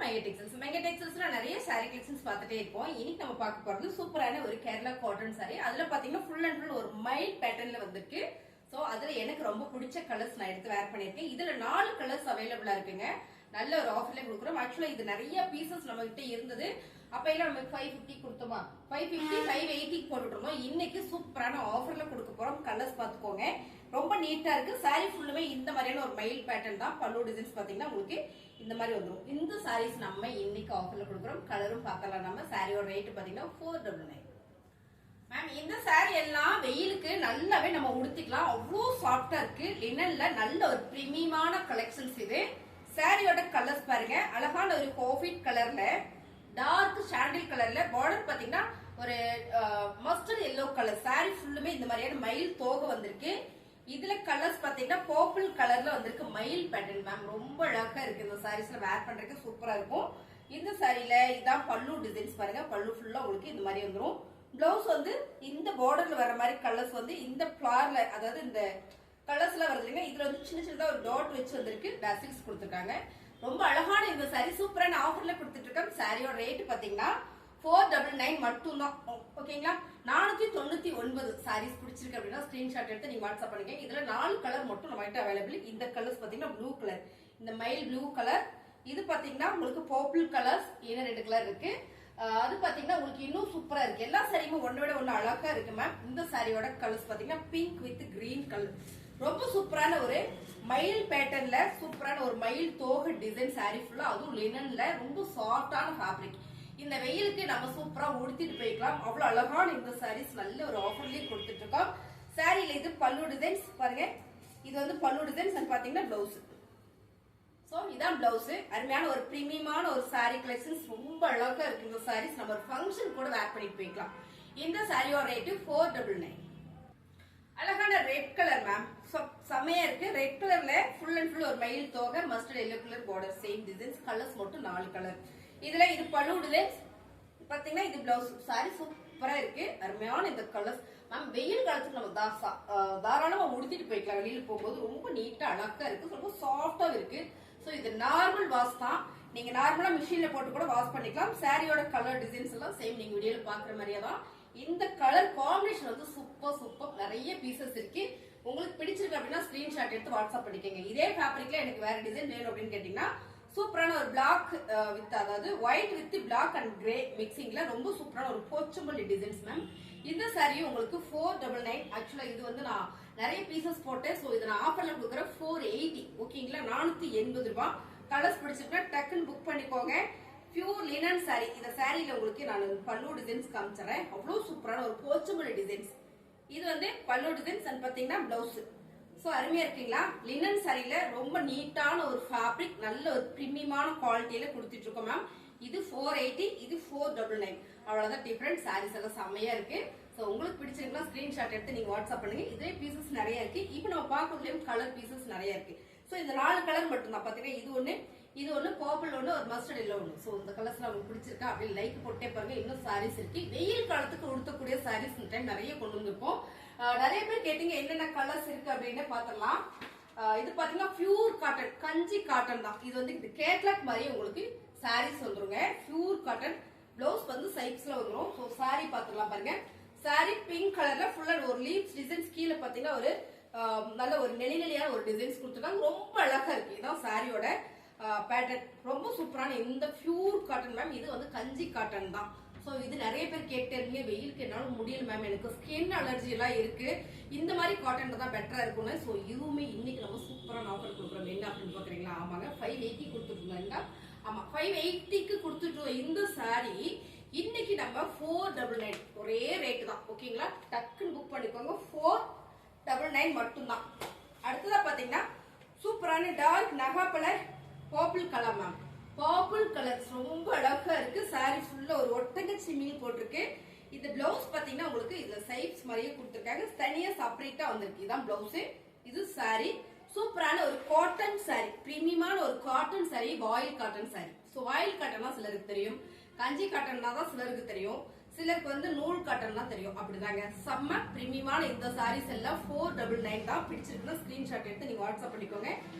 Mega textiles. Mega டெக்ஸ்டைல்ஸ்ல நிறைய saree collections பார்த்துட்டே இருப்போம். இன்னைக்கு நம்ம பார்க்க போறது சூப்பரான ஒரு கேரளா காட்டன் saree. அதுல பாத்தீங்கன்னா ஃபுல் அண்ட் ஃபுல் ஒரு மைல்ட் பேட்டர்ன்ல வந்திருக்கு. சோ அதுல எனக்கு ரொம்ப பிடிச்ச கலர்ஸ் நான் எடுத்து வேர் பண்ணிருக்கேன். இதுல 4 கலர்ஸ் அவைலபிளா இருக்குங்க. நல்ல ஒரு ஆஃபர்ல கொடுக்குறோம். ஆக்சுவலா இது நிறைய பீசஸ் நம்ம கிட்ட இருந்தது. அப்ப எல்லாம் நமக்கு 550 கொடுத்தோமா, 550 580 போட்டுட்டோம். இன்னைக்கு சூப்பரான ஆஃபர்ல கொடுக்க போறோம். கலர்ஸ் பாத்துக்கோங்க, ரொம்ப நீட்டா இருக்கு. சாரி ஃபுல்லுமே இந்த மாதிரியான ஒரு மைல் பேட்டர்ன் தான். பல்லு டிசைன்ஸ் பாத்தீங்கன்னா உங்களுக்கு இந்த மாதிரி வந்துடும். இந்த சாரீஸ் நம்ம இன்னைக்கு ஆஃபர்ல கொடுக்குறோம். கலரும் பார்க்கலாம். நம்ம சாரியோட ரேட் பாத்தீங்கன்னா 499. மேம் இந்த சாரி எல்லாம் வெயிலுக்கு நல்லாவே நம்ம உடுத்திக்கலாம். அவ்வளோ சாஃப்டா இருக்கு. லினன்ல நல்ல ஒரு பிரீமியமான கலெக்ஷன்ஸ் இது. சாரியோட கலர்ஸ் பாருங்க, அழகான ஒரு காஃபி கலர்ல, டார்க் சாண்டில் கலர்ல, பார்டர் பாத்தீங்கன்னா ஒரு மஸ்டர்ட் எல்லோ கலர். சாரி ஃபுல்லுமே இந்த மாதிரியான மயில் தோகை வந்திருக்கு. இதுல கலர்ஸ் பாத்தீங்கன்னா பர்பிள் கலர்ல வந்திருக்கு. மயில் பேட்டர்ன் மேம், ரொம்ப அழகா இருக்கு. இந்த சாரீஸ்ல வேர் பண்றதுக்கு சூப்பரா இருக்கும். இந்த சாரியில இதான் பல்லு டிசைன்ஸ் பாருங்க. பல்லு ஃபுல்லா உங்களுக்கு இந்த மாதிரி வந்துடும். பிளவுஸ் வந்து இந்த பார்டர்ல வர மாதிரி கலர்ஸ் வந்து இந்த ஃபிளார்ல, அதாவது இந்த கலர்ஸ்ல வருதுங்க. இதுல வந்து சின்ன சின்னதா ஒரு டாட் வச்சு வந்திருக்கு. டசில்ஸ் கொடுத்துருக்காங்க. ரொம்ப அழகான இந்த சாரி சூப்பரான ஆஃபர்ல கொடுத்துட்டு இருக்கோம். சாரியோட ரேட் பாத்தீங்கன்னா 499 மட்டும் தான். ஓகேங்களா, 499 சாரீஸ் பிடிச்சிருக்கு அப்படின்னா ஸ்கிரீன்ஷாட் எடுத்து நீங்க வாட்ஸ்அப் பண்ணுங்க. இதுல 4 கலர் மட்டும் நம்ம கிட்ட அவைலபிள். இந்த கலர்ஸ் பாத்தீங்கன்னா ப்ளூ கலர், இந்த மைல் ப்ளூ கலர். இது பாத்தீங்கன்னா உங்களுக்கு பர்பிள் கலர்ஸ், இன்னும் 2 கலர் இருக்கு. அது பாத்தீங்கன்னா உங்களுக்கு இன்னும் சூப்பரா இருக்கு. எல்லா சாரியுமே ஒன்ன விட ஒன்னு அழகா இருக்கு மேம். இந்த சாரியோட கலர்ஸ் பாத்தீங்கன்னா பிங்க் வித் கிரீன் கலர். ரொம்ப சூப்பரான ஒரு மயில் பேட்டர்ன்ல சூப்பரான ஒரு மயில் தோகை டிசைன் சாரி ஃபுல்லா, அதுவும் லினன்ல ரொம்ப சாஃப்டான ஃபேப்ரிக். இந்த வெயிலுக்கு நம்ம சூப்பரா உடுத்திட்டு போய்க்கலாம். அவ்வளவு அழகான இந்த சாரீஸ் நல்ல ஒரு ஆஃபர்லயே கொடுத்துட்டு இருக்கோம். சாரியில இது பல்லு டிசைன்ஸ் பாருங்க. இது வந்து பல்லு டிசைன்ஸ் பாத்தீங்கன்னா பிளவுஸ். சோ இதான் பிளவுஸ். அருமையான ஒரு பிரீமியமான ஒரு சாரி கலெக்ஷன்ஸ். ரொம்ப அழகா இருக்கு இந்த சாரீஸ். நம்ம ஒரு ஃபங்க்ஷன் கூட வேர் பண்ணிட்டு போய்க்கலாம். இந்த சாரியோட ரேட் 499. அழகான ரெட் கலர் மேம், செமையா இருக்கு. ரெட் கலர்ல ஃபுல் அண்ட் ஃபுல் ஒரு மயில் தோகை, mustard yellow colour border, same designs. Colours மட்டும் 4 கலர். இதுல இது பல்லு டிசைன்ஸ் பாத்தீங்கன்னா, இது பிளவுஸ். சாரி சூப்பரா இருக்கு. அருமையான இந்த கலர்ஸ் மேம். வெயில் காலத்துக்கு நம்ம தாராளமா உடுத்திட்டு போய்க்கலாம். வெளியில போகும்போது ரொம்ப நீட்டா அழகா இருக்கு. ரொம்ப சாஃப்டா இருக்கு. சோ இது நார்மல் வாஷ் தான். நீங்க நார்மலா மிஷின்ல போட்டு கூட வாஷ் பண்ணிக்கலாம். சாரியோட கலர் டிசைன்ஸ் எல்லாம் சேம் நீங்க வீடியோல பாக்குற மாதிரியே தான். இந்த கலர் காம்பினேஷன் வந்து சூப்பர். நிறைய பீசஸ் இருக்கு. உங்களுக்கு பிடிச்சிருக்கு அப்படின்னா ஸ்கிரீன்ஷாட் எடுத்து வாட்ஸ்அப் பண்ணிக்கோங்க. இதே ஃபேப்ரிக்ல எனக்கு வேற டிசைன் வேணும் அப்படின்னு கேட்டீங்கன்னா, சூப்பரான ஒரு பிளாக் வித், அதாவது white with black and grey மிக்சிங்ல ரொம்ப சூப்பரான ஒரு போச்சம்பள்ளி டிசைன்ஸ் மேம். இந்த சாரியும் உங்களுக்கு 499. ஆக்சுவலா இது வந்து நான் நிறைய பீசஸ் போட்டேன். சோ இது நான் ஆஃபர்ல கொடுக்குறேன் 480. ஓகேங்களா, 480 ரூபாய். கலர்ஸ் பிடிச்சிருக்கா டக்குன்னு புக் பண்ணிக்கோங்க. Pure linen sorry. இந்த சாரியில உங்களுக்கு நான் பல்லு டிசைன்ஸ் காமிச்சறேன். அவ்வளவு சூப்பரான ஒரு போச்சம்பள்ளி டிசைன்ஸ். இது வந்து பல்லு டிசைன்ஸ் அண்ட் பாத்தீங்கன்னா பிளவுஸ். சோ அருமையா இருக்கீங்களா. லினன் சாரியில ரொம்ப நீட்டான ஒரு ஃபேப்ரிக், நல்ல ஒரு பிரீமியமான குவாலிட்டியில கொடுத்துட்டு இருக்கோம் மேம். இது 480, இது 499. அவ்வளவுதான் டிஃபரெண்ட். சாரீஸ் எல்லாம் செம்மையா இருக்கு. சோ உங்களுக்கு பிடிச்சிருந்தா ஸ்கிரீன்ஷாட் எடுத்து நீங்க வாட்ஸ்அப் பண்ணுங்க. இதே பீசஸ் நிறைய இருக்கு. இப்போ நம்ம பார்க்கறதுலயும் கலர் பீசஸ் நிறைய இருக்கு. சோ இந்த 4 கலர் மட்டும் தான் பாத்தீங்கன்னா. இது ஒண்ணு பர்பிள் ஒண்ணு, ஒரு மஸ்டர்ட் எல்லோ ஒண்ணு. சோ இந்த கலர்ஸ்ல உங்களுக்கு பிடிச்சிருக்கா அப்படி லைக் போட்டே பாருங்க. இன்னும் சாரீஸ் இருக்கு. வெயில் காலத்துக்கு உடுத்தக்கூடிய சாரீஸ் இந்த டைம் நிறைய கொண்டு வந்திருப்போம். நிறைய பேர் கேட்டீங்க என்னென்ன கலர்ஸ் இருக்கு அப்படின்னு பாத்திரலாம். இது பாத்தீங்கன்னா பியூர் காட்டன், கஞ்சி காட்டன் தான். இது வந்து இந்த கேட்லாக் மாதிரி உங்களுக்கு சாரீஸ் வந்துருங்க. Pure cotton. பிளவுஸ் வந்து சைப்ஸ்ல வந்துரும். சோ சாரி பாத்திரலாம் பாருங்க. சாரி பிங்க் கலர்ல ஃபுல்லா ஒரு லீவ்ஸ் டிசைன்ஸ். கீழே பாத்தீங்கன்னா ஒரு நல்ல ஒரு நெளியான ஒரு டிசைன்ஸ் கொடுத்துருக்காங்க. ரொம்ப அழகா இருக்கு. இதான் சாரியோட பேட்டர்ன். ரொம்ப சூப்பரான இந்த பியூர் காட்டன் மேம். இது வந்து கஞ்சி காட்டன் தான். சோ இது நிறைய பேர் கேட்டீங்க, வெயிலுக்கு என்னால முடியல மேம், எனக்கு ஸ்கின் அலர்ஜி எல்லாம் இருக்கு, இந்த மாதிரி காட்டன் தான் பெட்டரா இருக்கும்னு. சோ இதுவுமே இன்னைக்கு நம்ம சூப்பரான ஆஃபர் கொடுக்குறோம். என்ன அப்படின்னு பாக்குறீங்களா? ஆமாங்க, 580 கொடுத்துருக்கோங்க. ஆமா, 580க்கு கொடுத்துட்டு இந்த சாரி இன்னைக்கு நம்ம 499. ஒரே ரேட் தான். ஓகேங்களா, டக்குன்னு புக் பண்ணிக்கோங்க. 499 மட்டும் தான். அடுத்ததா பாத்தீங்கன்னா சூப்பரான டார்க் நகாப்பழ purple colour ma'am. Purple colour ரொம்ப அழகா இருக்கு. சாரி ஃபுல்லா ஒரு ஒட்டகச்சி மீன் போட்டிருக்கு. இந்த பிளவுஸ் பாத்தீங்கன்னா உங்களுக்கு இதுல சைப்ஸ் மாதிரியே கொடுத்துருக்காங்க. தனியா செப்பரேட்டா வந்திருக்கு. இதான் பிளவுஸ். இது சாரி சூப்பரான ஒரு காட்டன் சாரி, பிரீமியமான ஒரு காட்டன் சாரி, வாயில் காட்டன் சாரி. சோ வாயில் காட்டன்னா சிலருக்கு தெரியும், கஞ்சி காட்டன்னா தான் சிலருக்கு தெரியும், சிலருக்கு வந்து நூல் காட்டன் தான் தெரியும். அப்படிதாங்க. செம்ம பிரீமியமான இந்த சாரீஸ் எல்லாம் 499 தான். பிடிச்சிருக்குன்னா ஸ்கிரீன்ஷாட் எடுத்து நீங்க வாட்ஸ்அப் பண்ணிக்கோங்க.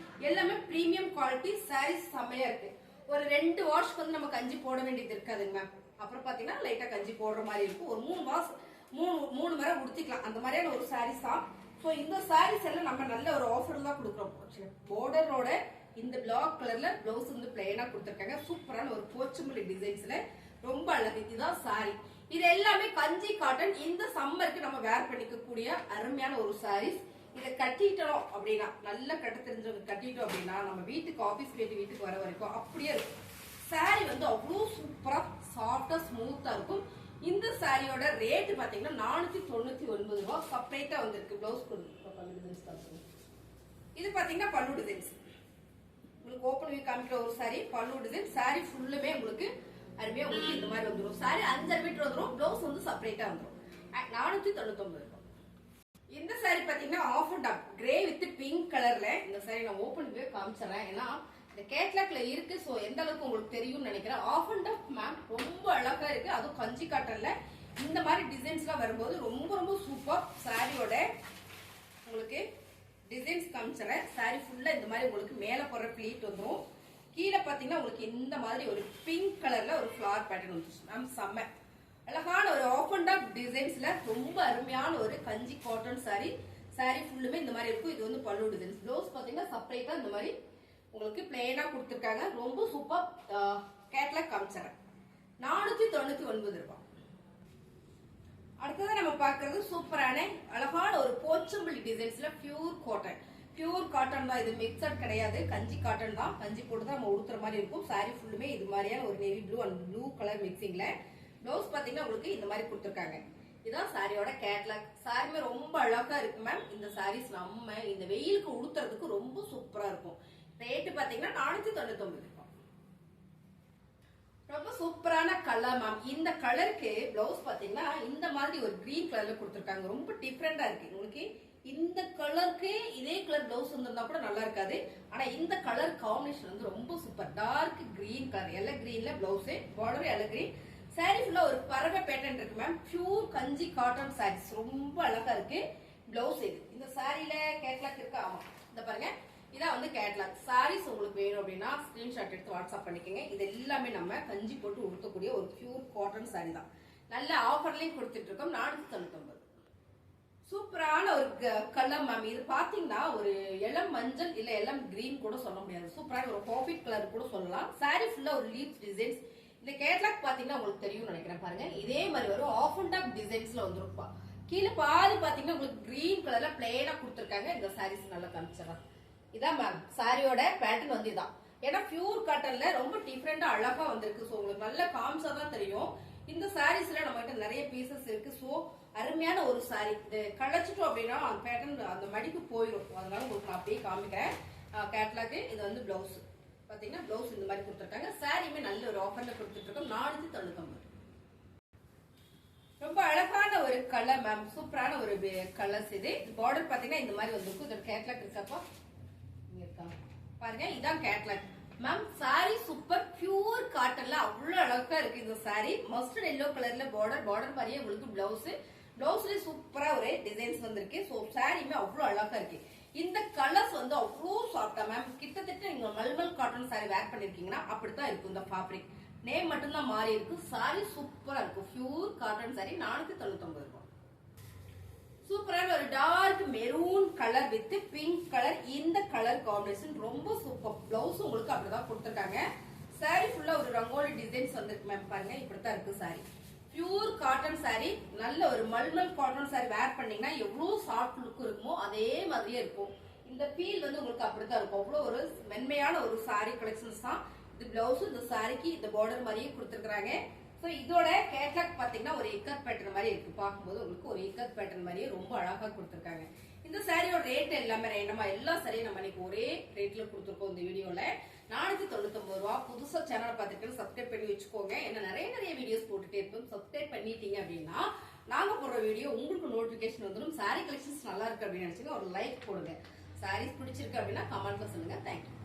எல்லாமே பிரீமியம் குவாலிட்டி சாரீஸ், செம்மையா இருக்கு. ஒரு 2 வாஷ்க்கு வந்து நம்ம கஞ்சி போட வேண்டியது இருக்காதுங்க மேம். அப்புறம் பாத்தீங்கன்னா லைட்டா கஞ்சி போடுற மாதிரி இருக்கும். ஒரு 3 வாஷ் 3 முறை உடுத்திக்கலாம். அந்த மாதிரியான ஒரு சாரீஸ் தான். ஸோ இந்த சாரீஸ் எல்லாம் நம்ம நல்ல ஒரு ஆஃபர் தான் கொடுக்குறோம். பார்டரோட இந்த பிளாக் கலர்ல பிளவுஸ் வந்து பிளைனா கொடுத்துருக்காங்க. சூப்பரான ஒரு போச்சம்பள்ளி டிசைன்ஸ்ல ரொம்ப அழகு. இதுதான் சாரி. இது எல்லாமே கஞ்சி காட்டன். இந்த சம்மருக்கு நம்ம வேர் பண்ணிக்க கூடிய அருமையான ஒரு சாரீஸ். இதை கட்டிட்டோம் அப்படின்னா, நல்லா கட்ட தெரிஞ்சவங்க கட்டிட்டோம் அப்படின்னா நம்ம வீட்டுக்கு ஆபீஸ் போயிட்டு வீட்டுக்கு வர வரைக்கும் அப்படியே இருக்கும். சாரி வந்து அவ்வளோ சூப்பரா சாஃப்டா ஸ்மூத்தா இருக்கும். இந்த சாரியோட ரேட் பாத்தீங்கன்னா 499 ரூபாய். செப்பரேட்டா வந்திருக்கு. பிளவுஸ் இது பாத்தீங்கன்னா பல்லு டிசைன்ஸ். உங்களுக்கு ஓபன் வியூ காமிக்கிற ஒரு சாரி பல்லு டிசைன். சாரி ஃபுல்லுமே உங்களுக்கு அருமையா உங்களுக்கு இந்த மாதிரி வந்துடும். சாரி 5 மீட்டர் வந்துடும். பிளவுஸ் வந்து செப்பரேட்டா வந்துடும். 499 ரூபாய். இந்த சாரி பாத்தீங்கன்னா half and half grey with pink கலர்ல. இந்த சாரி நான் ஓபன் வியூ காமிச்சறேன். ஏன்னா இந்த கேட்லாக்ல இருக்கு. சோ எந்த அளவுக்கு உங்களுக்கு தெரியும்னு நினைக்கிறேன். ஆஃப் அண்ட் ஆஃப் மேம் ரொம்ப அழகா இருக்கு. அதுவும் கஞ்சி காட்டன்ல இந்த மாதிரி டிசைன்ஸ் எல்லாம் வரும்போது ரொம்ப ரொம்ப சூப்பர். சாரியோட உங்களுக்கு டிசைன்ஸ் காமிச்சறேன். சாரி ஃபுல்லா இந்த மாதிரி உங்களுக்கு மேல போற பிளீட் வந்துடும். கீழே பாத்தீங்கன்னா உங்களுக்கு இந்த மாதிரி ஒரு பிங்க் கலர்ல ஒரு ஃபிளவர் பேட்டர்ன் வந்துச்சு மேம். செம்ம அழகான ஒரு ஆஃப் அண்ட் ஆஃப் டிசைன்ஸ்ல ரொம்ப அருமையான ஒரு கஞ்சி காட்டன் சாரி. சாரி ஃபுல்லுமே இந்த மாதிரி இருக்கும். இது வந்து பல்லு டிசைன்ஸ். ப்ளவுஸ் பாத்தீங்கன்னா செப்பரேட்டா இந்த மாதிரி உங்களுக்கு பிளெயினா கொடுத்துருக்காங்க. ரொம்ப சூப்பர். கேட்லாக் காமிச்சறேன். 499 ரூபாய். அடுத்தது நம்ம பாக்குறது சூப்பரான அழகான ஒரு போச்சம்பள்ளி டிசைன்ஸ்ல பியூர் காட்டன். பியூர் காட்டன் தான். இது மிக்சட் கிடையாது. கஞ்சி காட்டன் தான். கஞ்சி போட்டு தான் நம்ம உடுத்துற மாதிரி இருக்கும். சாரி ஃபுல்லுமே இது மாதிரியான ஒரு navy blue and blue colour மிக்சிங்ல. பிளவுஸ் பாத்தீங்கன்னா உங்களுக்கு இந்த மாதிரி கொடுத்துருக்காங்க. இதுதான் சாரியோட கேட்லாக். சாரிமே ரொம்ப அழகா இருக்கு மேம். இந்த சாரீஸ் நம்ம இந்த வெயிலுக்கு உடுத்துறதுக்கு ரொம்ப சூப்பரா இருக்கும். ரேட்டு பாத்தீங்கன்னா 499 ரூபாய். ரொம்ப சூப்பரான கலர் மேம். இந்த கலருக்கு பிளவுஸ் பாத்தீங்கன்னா இந்த மாதிரி ஒரு கிரீன் கலர்ல கொடுத்துருக்காங்க. ரொம்ப டிஃப்ரெண்டா இருக்கு. உங்களுக்கு இந்த கலருக்கு இதே கலர் பிளவுஸ் வந்திருந்தா கூட நல்லா இருக்காது. ஆனா இந்த கலர் காம்பினேஷன் வந்து ரொம்ப சூப்பர். டார்க் கிரீன் கலர் எல்ல கிரீன்ல பிளவுஸ், பார்டர் எல்ல கிரீன். சாரி ஃபுல்லா ஒரு பறவை பேட்டர்ன் இருக்கு மேம். பியூர் கஞ்சி காட்டன் சாரீஸ் ரொம்ப அழகா இருக்கு. பிளவுஸ் இது. இந்த சாரியில கேட்லாக் இருக்கா? ஆமா, இந்த பாருங்க. இதான் வந்து கேட்லாக். சாரீஸ் உங்களுக்கு வேணும் அப்படின்னா ஸ்கிரீன்ஷாட் எடுத்து வாட்ஸ்அப் பண்ணிக்கோங்க. இது எல்லாமே நம்ம கஞ்சி போட்டு உடுத்தக்கூடிய ஒரு பியூர் காட்டன் சாரி தான். நல்ல ஆஃபர்லயும் கொடுத்துட்டு இருக்கோம். 499. சூப்பரான ஒரு கலர் மேம். இது பாத்தீங்கன்னா ஒரு இளம் மஞ்சள் இல்ல இளம் கிரீன் கூட சொல்ல முடியாது. சூப்பரான ஒரு காஃபி கலர் கூட சொல்லலாம். சாரி ஃபுல்லா ஒரு லீவ்ஸ் டிசைன்ஸ். இந்த கேட்லாக் பாத்தீங்கன்னா உங்களுக்கு தெரியும் நினைக்கிறேன். பாருங்க இதே மாதிரி வரும். ஆஃப் அண்ட் ஆஃப் டிசைன்ஸ்ல வந்துருப்பா. கீழே பாதி பாத்தீங்கன்னா உங்களுக்கு கிரீன் கலர்ல பிளெயினா கொடுத்துருக்காங்க. இந்த சாரீஸ் நல்லா காமிச்சிடலாம். இதான் மேம் சாரியோட பேட்டர்ன் வந்து இதான். ஏன்னா பியூர் காட்டன்ல ரொம்ப டிஃப்ரெண்டா அழகா வந்திருக்கு. ஸோ உங்களுக்கு நல்லா காமிச்சாதான் தெரியும். இந்த சாரீஸ்ல நம்ம கிட்ட நிறைய பீசஸ் இருக்கு. ஸோ அருமையான ஒரு சாரி. இது களைச்சிட்டோம் அப்படின்னா அந்த பேட்டர்ன் அந்த மடிக்கு போயிடும். அதனால உங்களுக்கு நான் அப்படியே காமிக்கிறேன். கேட்லாக்கு இது வந்து பிளவுஸ் பாத்தீங்கன்னா பிளவுஸ் இந்த மாதிரி கொடுத்துருக்காங்க. சாரியுமே நல்ல ஒரு ஆஃபர்ல கொடுத்துட்டு இருக்கோம். 499. ரொம்ப அழகான ஒரு கலர் மேம். சூப்பரான ஒரு கலர்ஸ். இது பார்டர் பாத்தீங்கன்னா இந்த மாதிரி வந்துருக்கும். இதோட கேட்லாக் இருக்கப்பா பாருங்க. இதான் catalogue ma'am. Sari super pure காட்டன்ல அவ்வளவு அழகா இருக்கு. இந்த சாரி மஸ்டர்ட் எல்லோ கலர்ல பார்டர் மாதிரியே உங்களுக்கு பிளவுஸ். பிளவுஸ்ல சூப்பரா ஒரு டிசைன்ஸ் வந்திருக்கு. ஸோ சாரியுமே அவ்வளவு அழகா இருக்கு. இந்த கலர்ஸ் வந்து அவ்வளோ சாஃப்டா மேம். கிட்டத்தட்ட நீங்க மல்மல் காட்டன் சாரி வேர் பண்ணிருக்கீங்கன்னா அப்படித்தான் இருக்கும். இந்த ஃபேப்ரிக் நேம் மட்டும்தான் மாறி இருக்கு. சாரி சூப்பரா இருக்கும். Pure cotton sorry. 499 ரூபாய். சூப்பரான ஒரு dark maroon colour with pink colour. இந்த கலர் காம்பினேஷன் ரொம்ப சூப்பர். பிளவுஸ் உங்களுக்கு அப்படிதான் கொடுத்துருக்காங்க. சாரி ஃபுல்லா ஒரு ரங்கோலி டிசைன்ஸ் வந்திருக்கு மேம். பாருங்க இப்படித்தான் இருக்கு சாரி. Pure cotton sorry. நல்ல ஒரு மல்மல் காட்டன் சாரி வேர் பண்ணீங்கன்னா எவ்வளவு சாஃப்ட் லுக் இருக்குமோ அதே மாதிரியே இருக்கும். இந்த ஃபீல் வந்து உங்களுக்கு அப்படித்தான் இருக்கும். அவ்வளவு ஒரு மென்மையான ஒரு சாரி கலெக்ஷன்ஸ் தான். இது பிளவுஸ் இந்த சாரிக்கு இந்த பார்டர் மாதிரியே கொடுத்துருக்காங்க. ஸோ இதோட கேட்லாக் பாத்தீங்கன்னா ஒரு இக்கத் பேட்டர்ன் மாதிரி இருக்கு. பார்க்கும்போது உங்களுக்கு ஒரு இக்கத் பேட்டர்ன் மாதிரியே ரொம்ப அழகா கொடுத்துருக்காங்க. இந்த சாரியோட ரேட் எல்லாமே நம்ம எல்லா சாரியும் நம்ம இன்னைக்கு ஒரே ரேட்ல கொடுத்துருக்கோம். இந்த வீடியோல 499 ரூபாய். புதுசா சேனலை பார்த்துட்டு சப்ஸ்கிரைப் பண்ணி வச்சுக்கோங்க. ஏன்னா நிறைய வீடியோஸ் போட்டுட்டே இருப்போம். சப்ஸ்கிரைப் பண்ணிட்டீங்க அப்படின்னா நாங்க போடுற வீடியோ உங்களுக்கு நோட்டிபிகேஷன் வந்துடும். சாரி கலெக்ஷன்ஸ் நல்லா இருக்கு அப்படின்னு நினைச்சீங்க ஒரு லைக் போடுங்க. சாரீஸ் பிடிச்சிருக்கு அப்படின்னா கமெண்ட்ல சொல்லுங்க. தேங்க்யூ.